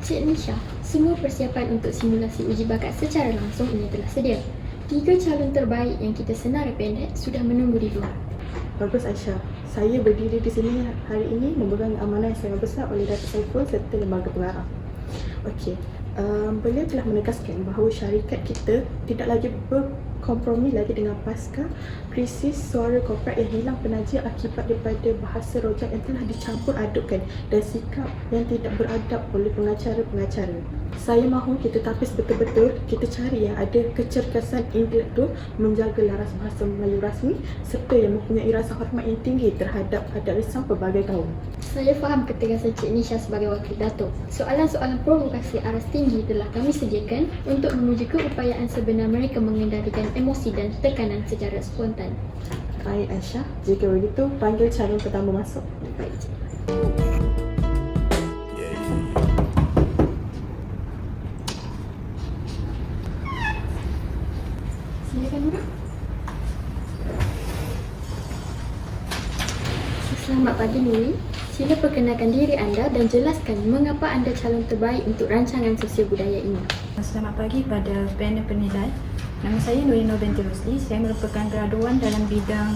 Cik Nisha, semua persiapan untuk simulasi uji bakat secara langsung ini telah sedia. 3 calon terbaik yang kita senar pendek sudah menunggu di luar. Bagus Aisyah. Saya berdiri di sini hari ini memegang amanah yang sangat besar oleh Datuk Saiful serta lembaga pengarah. Okey, beliau telah menegaskan bahawa syarikat kita tidak lagi berkompromi lagi dengan pasca krisis suara korporat yang hilang penaja akibat daripada bahasa rojak yang telah dicampur adukkan dan sikap yang tidak beradab oleh pengacara-pengacara. Saya mahu kita tapis betul-betul, kita cari yang ada kecergasan intelektual, menjaga laras bahasa Melayu rasmi serta yang mempunyai rasa hormat yang tinggi terhadap adat lisan pelbagai kaum. Saya faham ketegasan Cik Nisha sebagai wakil Datuk. Soalan-soalan provokasi aras tinggi telah kami sediakan untuk menguji keupayaan sebenar mereka mengendalikan emosi dan tekanan secara spontan. Baik Aisyah, jika begitu panggil calon pertama masuk. Baik, Cik. Silakan duduk. Selamat pagi Nuri. Sila perkenalkan diri anda dan jelaskan mengapa anda calon terbaik untuk rancangan sosial budaya ini. Selamat pagi kepada panel penilai. Nama saya Nuri Nur binti Rosli. Saya merupakan graduan dalam bidang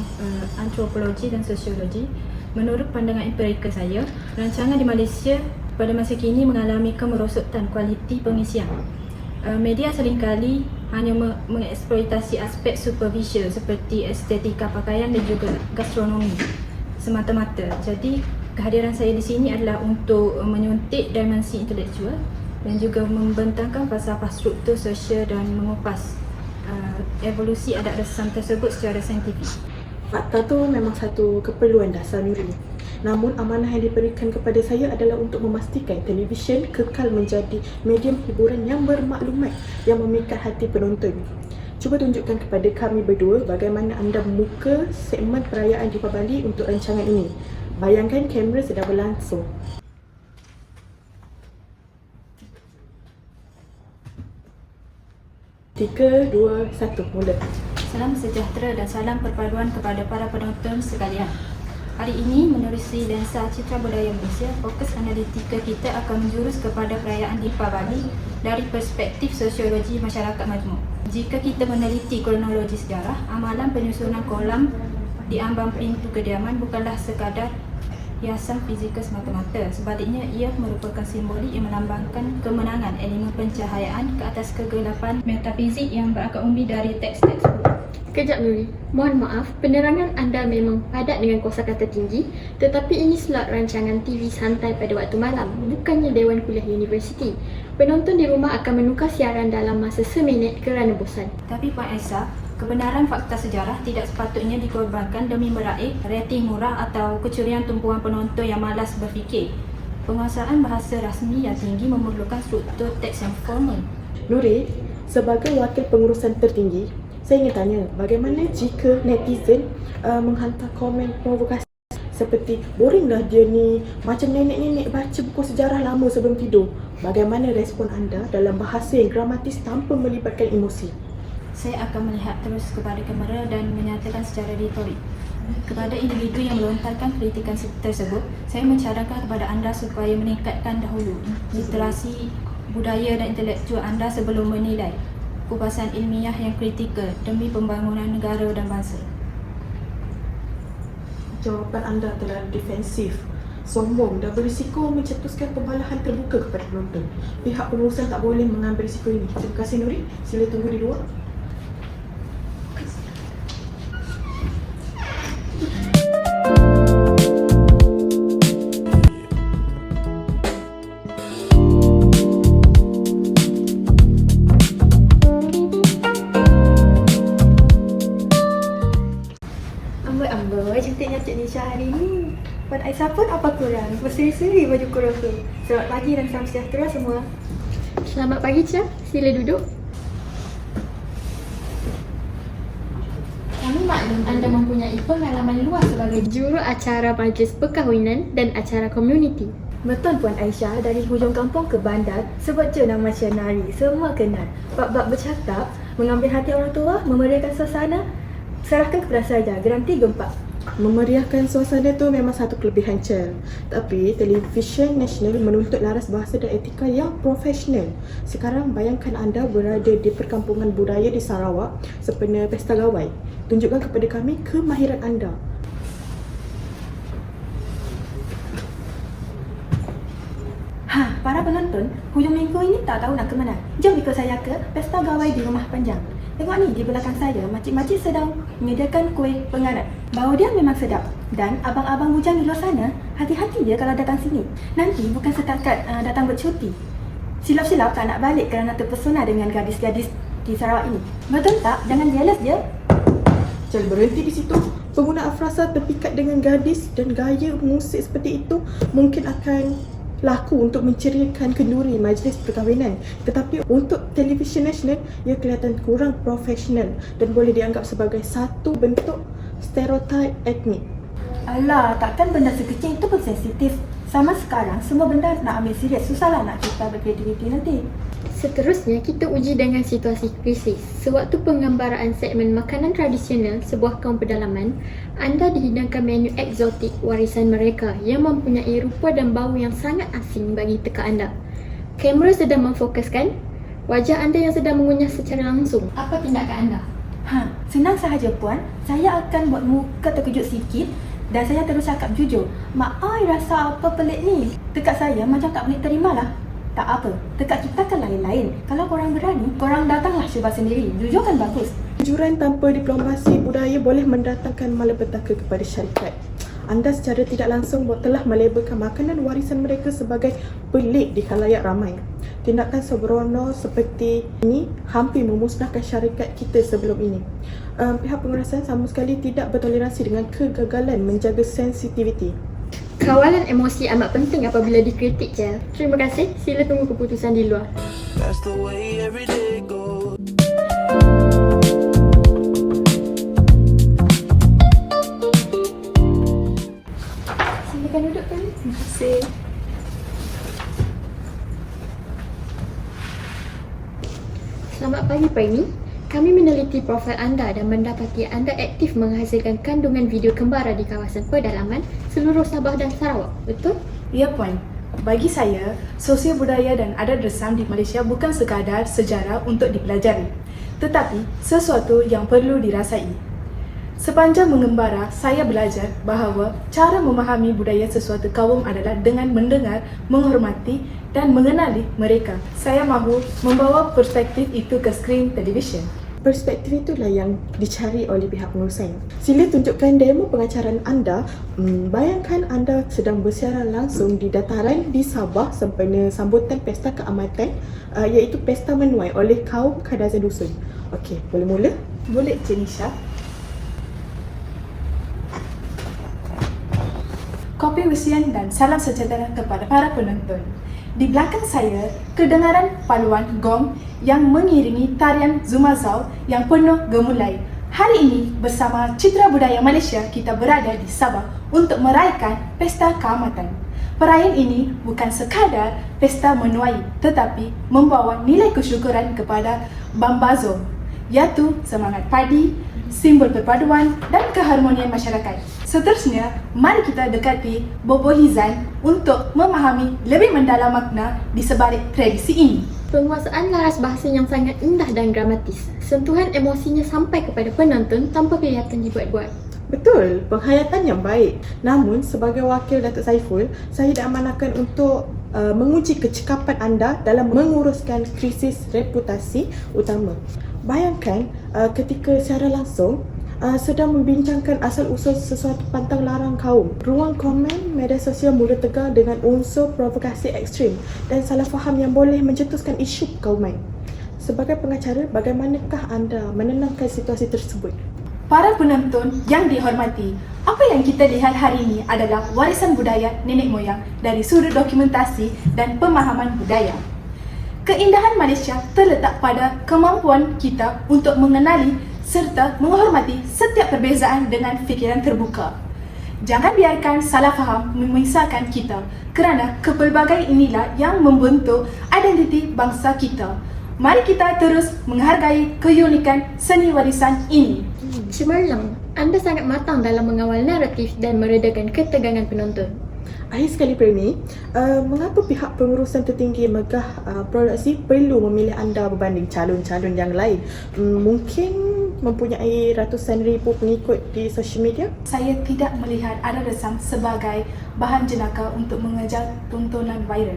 antropologi dan sosiologi. Menurut pandangan empirikal saya, rancangan di Malaysia pada masa kini mengalami kemerosotan kualiti pengisian. Media seringkali hanya mengeksploitasi aspek superficial seperti estetika pakaian dan juga gastronomi semata-mata. Jadi kehadiran saya di sini adalah untuk menyuntik dimensi intelektual dan juga membentangkan falsafah struktur sosial dan mengupas evolusi adat resam tersebut secara saintifik. Fakta tu memang satu keperluan dasar Nuri. Namun amanah yang diberikan kepada saya adalah untuk memastikan televisyen kekal menjadi medium hiburan yang bermaklumat yang memikat hati penonton. Cuba tunjukkan kepada kami berdua bagaimana anda membuka segmen perayaan Deepavali untuk rancangan ini. Bayangkan kamera sedang berlangsung. Tiga, dua, satu, mula. Salam sejahtera dan salam perpaduan kepada para penonton sekalian. Hari ini menerusi lensa Citra Budaya Malaysia, fokus analitika kita akan menjurus kepada perayaan Deepavali dari perspektif sosiologi masyarakat majmuk. Jika kita meneliti kronologi sejarah, amalan penyusunan kolam di ambang pintu kediaman bukanlah sekadar hiasan fizikal semata-mata. Sebaliknya, ia merupakan simbolik yang melambangkan kemenangan elemen pencahayaan ke atas kegelapan metafizik yang berakar umbi dari teks-teks buku. Kejap Nuri, mohon maaf, penerangan anda memang padat dengan kosakata tinggi, tetapi ini slot rancangan TV santai pada waktu malam, bukannya Dewan Kuliah Universiti. Penonton di rumah akan menukar siaran dalam masa seminit kerana bosan. Tapi Puan Aisyah, kebenaran fakta sejarah tidak sepatutnya dikorbankan demi meraih rating murah atau kecurian tumpuan penonton yang malas berfikir. Penguasaan bahasa rasmi yang tinggi memerlukan struktur teks yang formal. Nuri, sebagai wakil pengurusan tertinggi, saya ingin tanya, bagaimana jika netizen menghantar komen provokasi seperti boringlah dia ni, macam nenek-nenek baca buku sejarah lama sebelum tidur. Bagaimana respon anda dalam bahasa yang gramatis tanpa melibatkan emosi? Saya akan melihat terus kepada kamera dan menyatakan secara retorik. Kepada individu yang melontarkan kritikan tersebut, saya mencadangkan kepada anda supaya meningkatkan dahulu literasi budaya dan intelektual anda sebelum menilai kupasan ilmiah yang kritikal demi pembangunan negara dan bangsa. Jawapan anda terlalu defensif, sombong dan berisiko mencetuskan pembalahan terbuka kepada penonton. Pihak pengurusan tak boleh mengambil risiko ini. Terima kasih Nuri, sila tunggu di luar. Amboi, cantiknya Cik Nisha hari ni. Puan Aisyah pun apa kurang? Berseri-seri baju kurung tu. Selamat pagi dan salam sejahtera semua. Selamat pagi Cik, sila duduk. Kami maklum anda mempunyai pengalaman luas sebagai juru acara majlis perkahwinan dan acara komuniti. Betul Puan Aisyah, dari hujung kampung ke bandar, sebut je nama Cik Nari, semua kenal. Bab-bab bercakap, mengambil hati orang tua, memeriahkan suasana, serahkan kepada saya, geranti gempak. Memeriahkan suasana tu memang satu kelebihan Chel. Tapi televisyen nasional menuntut laras bahasa dan etika yang profesional. Sekarang bayangkan anda berada di perkampungan budaya di Sarawak sempena Pesta Gawai. Tunjukkan kepada kami kemahiran anda. Para penonton, hujung minggu ini tak tahu nak ke mana. Jom ikut saya ke Pesta Gawai di Rumah Panjang. Tengok ni, di belakang saya, makcik-makcik sedang menyediakan kuih pengarat. Bau dia memang sedap. Dan abang-abang bujang di luar sana, hati-hati je kalau datang sini. Nanti bukan setakat datang bercuti. Silap-silap tak nak balik kerana terpesona dengan gadis-gadis di Sarawak ini. Betul tak? Jangan jealous je. Chel, berhenti di situ. Penggunaan frasa terpikat dengan gadis dan gaya musik seperti itu mungkin akan laku untuk menceriakan kenduri majlis perkahwinan. Tetapi untuk televisyen nasional, ia kelihatan kurang profesional dan boleh dianggap sebagai satu bentuk stereotip etnik. Alah, takkan benda sekecil itu pun sensitif. Sama sekarang, semua benda nak ambil serius. Susahlah nak kita berkreativiti nanti. Seterusnya, kita uji dengan situasi krisis. Sewaktu penggambaraan segmen makanan tradisional sebuah kaum pedalaman, anda dihidangkan menu eksotik warisan mereka yang mempunyai rupa dan bau yang sangat asing bagi teka anda. Kamera sedang memfokuskan wajah anda yang sedang mengunyah secara langsung. Apa tindakan anda? Senang sahaja puan. Saya akan buat muka terkejut sikit dan saya terus cakap jujur. Mak ai rasa apa pelik ni. Tekak saya macam tak boleh terimalah. Tak apa, tekak kita kan lain-lain. Kalau korang berani, korang datanglah cuba sendiri. Jujur kan bagus. Kejujuran tanpa diplomasi budaya boleh mendatangkan malapetaka kepada syarikat. Anda secara tidak langsung telah melabelkan makanan warisan mereka sebagai pelik di khalayak ramai. Tindakan sembrono seperti ini hampir memusnahkan syarikat kita sebelum ini. Pihak pengurusan sama sekali tidak bertoleransi dengan kegagalan menjaga sensitiviti. Kawalan emosi amat penting apabila dikritik, Chel. Terima kasih. Sila tunggu keputusan di luar. That's the way every day goes. Silakan duduk, Pan. Terima kasih. Selamat pagi, Premi. Kami meneliti profil anda dan mendapati anda aktif menghasilkan kandungan video kembara di kawasan pedalaman seluruh Sabah dan Sarawak. Betul? Ya, Puan. Bagi saya, sosial budaya dan adat resam di Malaysia bukan sekadar sejarah untuk dipelajari, tetapi sesuatu yang perlu dirasai. Sepanjang mengembara, saya belajar bahawa cara memahami budaya sesuatu kaum adalah dengan mendengar, menghormati dan mengenali mereka. Saya mahu membawa perspektif itu ke skrin televisyen. Perspektif itulah yang dicari oleh pihak pengurusan. Sila tunjukkan demo pengacaraan anda. Bayangkan anda sedang bersiaran langsung di dataran di Sabah sempena sambutan pesta keamatan iaitu Pesta Menuai oleh kaum Kadazan Dusun. Okey, boleh mula? Boleh, Cik Nisha? Kopi usian dan salam sejahtera kepada para penonton. Di belakang saya, kedengaran paluan gong yang mengiringi tarian Zumazau yang penuh gemulai. Hari ini, bersama Citra Budaya Malaysia, kita berada di Sabah untuk meraihkan Pesta Keamatan. Perayaan ini bukan sekadar pesta menuai, tetapi membawa nilai kesyukuran kepada Bambazo, iaitu semangat padi, simbol perpaduan dan keharmonian masyarakat. Seterusnya, mari kita dekati Bobo Hizan untuk memahami lebih mendalam makna di sebalik tradisi ini. Penguasaan laras bahasa yang sangat indah dan dramatis. Sentuhan emosinya sampai kepada penonton tanpa kelihatan dibuat-buat. Betul, penghayatan yang baik. Namun, sebagai wakil Datuk Saiful, saya diamanahkan untuk menguji kecekapan anda dalam menguruskan krisis reputasi utama. Bayangkan ketika secara langsung sedang membincangkan asal-usul sesuatu pantang larang kaum. Ruang komen media sosial mula tegar dengan unsur provokasi ekstrim dan salah faham yang boleh mencetuskan isu kauman. Sebagai pengacara, bagaimanakah anda menenangkan situasi tersebut? Para penonton yang dihormati, apa yang kita lihat hari ini adalah warisan budaya nenek moyang dari sudut dokumentasi dan pemahaman budaya. Keindahan Malaysia terletak pada kemampuan kita untuk mengenali serta menghormati setiap perbezaan dengan fikiran terbuka. Jangan biarkan salah faham memisahkan kita kerana kepelbagaian inilah yang membentuk identiti bangsa kita. Mari kita terus menghargai keunikan seni warisan ini. Cemerlang, anda sangat matang dalam mengawal naratif dan meredakan ketegangan penonton. Akhir sekali Premi, mengapa pihak pengurusan tertinggi Megah Produksi perlu memilih anda berbanding calon-calon yang lain? Mungkin mempunyai ratusan ribu pengikut di sosial media? Saya tidak melihat Ada Resam sebagai bahan jenaka untuk mengejar tontonan viral.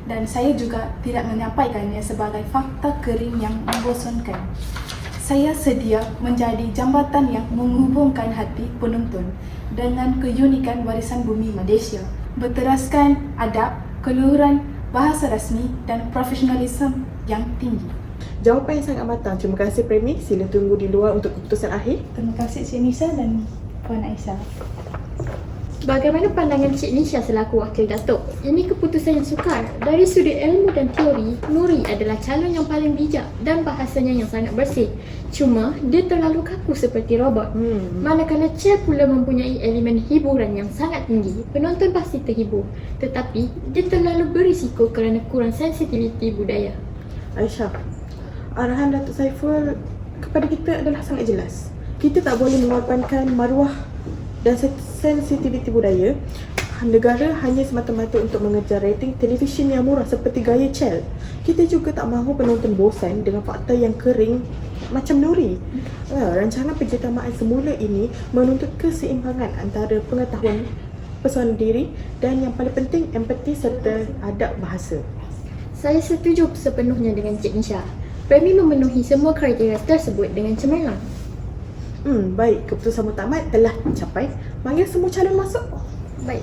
Dan saya juga tidak menyampaikannya sebagai fakta kering yang membosankan. Saya sedia menjadi jambatan yang menghubungkan hati penonton dengan keunikan warisan bumi Malaysia, berteraskan adab, keluhuran, bahasa rasmi dan profesionalisme yang tinggi. Jawapan yang sangat matang. Terima kasih Premi. Sila tunggu di luar untuk keputusan akhir. Terima kasih Cik Nisa dan Puan Aisyah. Bagaimana pandangan Cik Nisha selaku wakil Datuk? Ini keputusan yang sukar. Dari sudut ilmu dan teori, Nuri adalah calon yang paling bijak dan bahasanya yang sangat bersih. Cuma, dia terlalu kaku seperti robot. Manakala Chel pula mempunyai elemen hiburan yang sangat tinggi, penonton pasti terhibur. Tetapi, dia terlalu berisiko kerana kurang sensitiviti budaya. Aisyah, arahan Datuk Saiful kepada kita adalah sangat jelas. Kita tak boleh mengorbankan maruah dan sensitiviti budaya negara hanya semata-mata untuk mengejar rating televisyen yang murah seperti gaya Chel. Kita juga tak mahu penonton bosan dengan fakta yang kering macam Nuri. Rancangan penjetamaan semula ini menuntut keseimbangan antara pengetahuan pesona diri dan yang paling penting empati serta adab bahasa. Saya setuju sepenuhnya dengan Cik Nisha. Premi memenuhi semua kriteria tersebut dengan cemerlang. Baik, keputusan muktamad telah dicapai. Panggil semua calon masuk. Baik.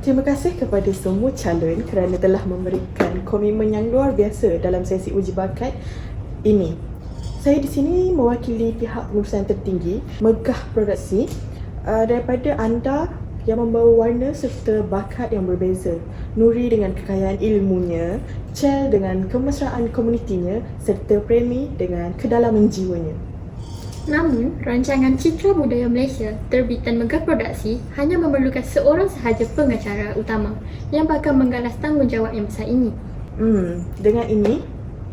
Terima kasih kepada semua calon kerana telah memberikan komitmen yang luar biasa dalam sesi uji bakat ini. Saya di sini mewakili pihak pengurusan tertinggi Megah Produksi daripada anda yang membawa warna serta bakat yang berbeza. Nuri dengan kekayaan ilmunya, Chel dengan kemesraan komunitinya serta Premi dengan kedalaman jiwanya. Namun, rancangan Citra Budaya Malaysia terbitan Megah Produksi hanya memerlukan seorang sahaja pengacara utama yang bakal menggalas tanggungjawab yang besar ini. Dengan ini,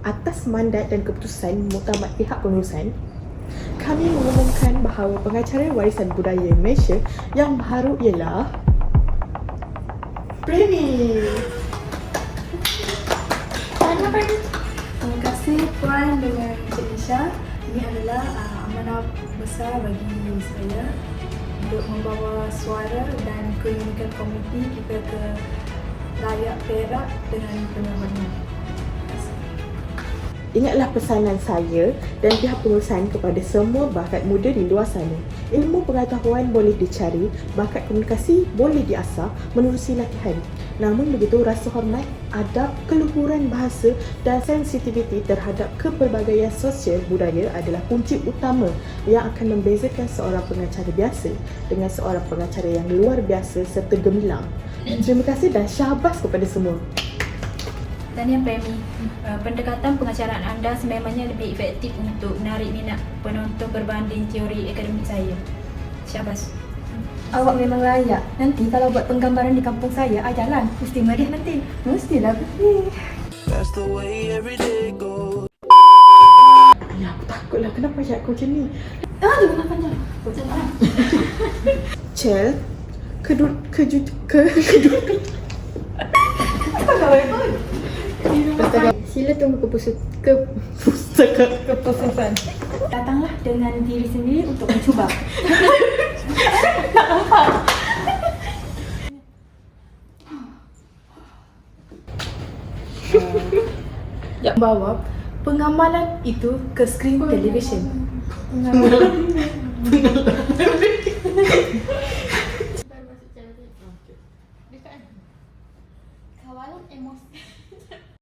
atas mandat dan keputusan muktamad pihak pengurusan, kami mengumumkan bahawa pengacara warisan budaya Malaysia yang baru ialah Premi. Terima kasih Puan dengan Cik Nisha. Ini adalah amanah besar bagi saya untuk membawa suara dan keunikan komuniti kita ke layak Perak dengan penuh hormat. Ingatlah pesanan saya dan pihak pengurusan kepada semua bakat muda di luar sana. Ilmu pengetahuan boleh dicari, bakat komunikasi boleh diasah menerusi latihan. Namun begitu, rasa hormat, adab, keluhuran bahasa dan sensitiviti terhadap kepelbagaian sosial budaya adalah kunci utama yang akan membezakan seorang pengacara biasa dengan seorang pengacara yang luar biasa serta gemilang. Terima kasih dan syabas kepada semua. Tahniah Premi, pendekatan pengacaraan anda sememangnya lebih efektif untuk menarik minat penonton berbanding teori akademik saya. Syabas. Awak memang layak. Nanti kalau buat penggambaran di kampung saya, jalan. Mesti meriah nanti. Mestilah benih. That's the way every day goes. Ayah, aku takutlah. Kenapa ayat aku macam ni? Jangan panjang. Chel, Sila tunggu keputusan. Datanglah dengan diri sendiri untuk mencuba. Bawa pengamalan itu ke skrin televisyen. Kawalan emosi.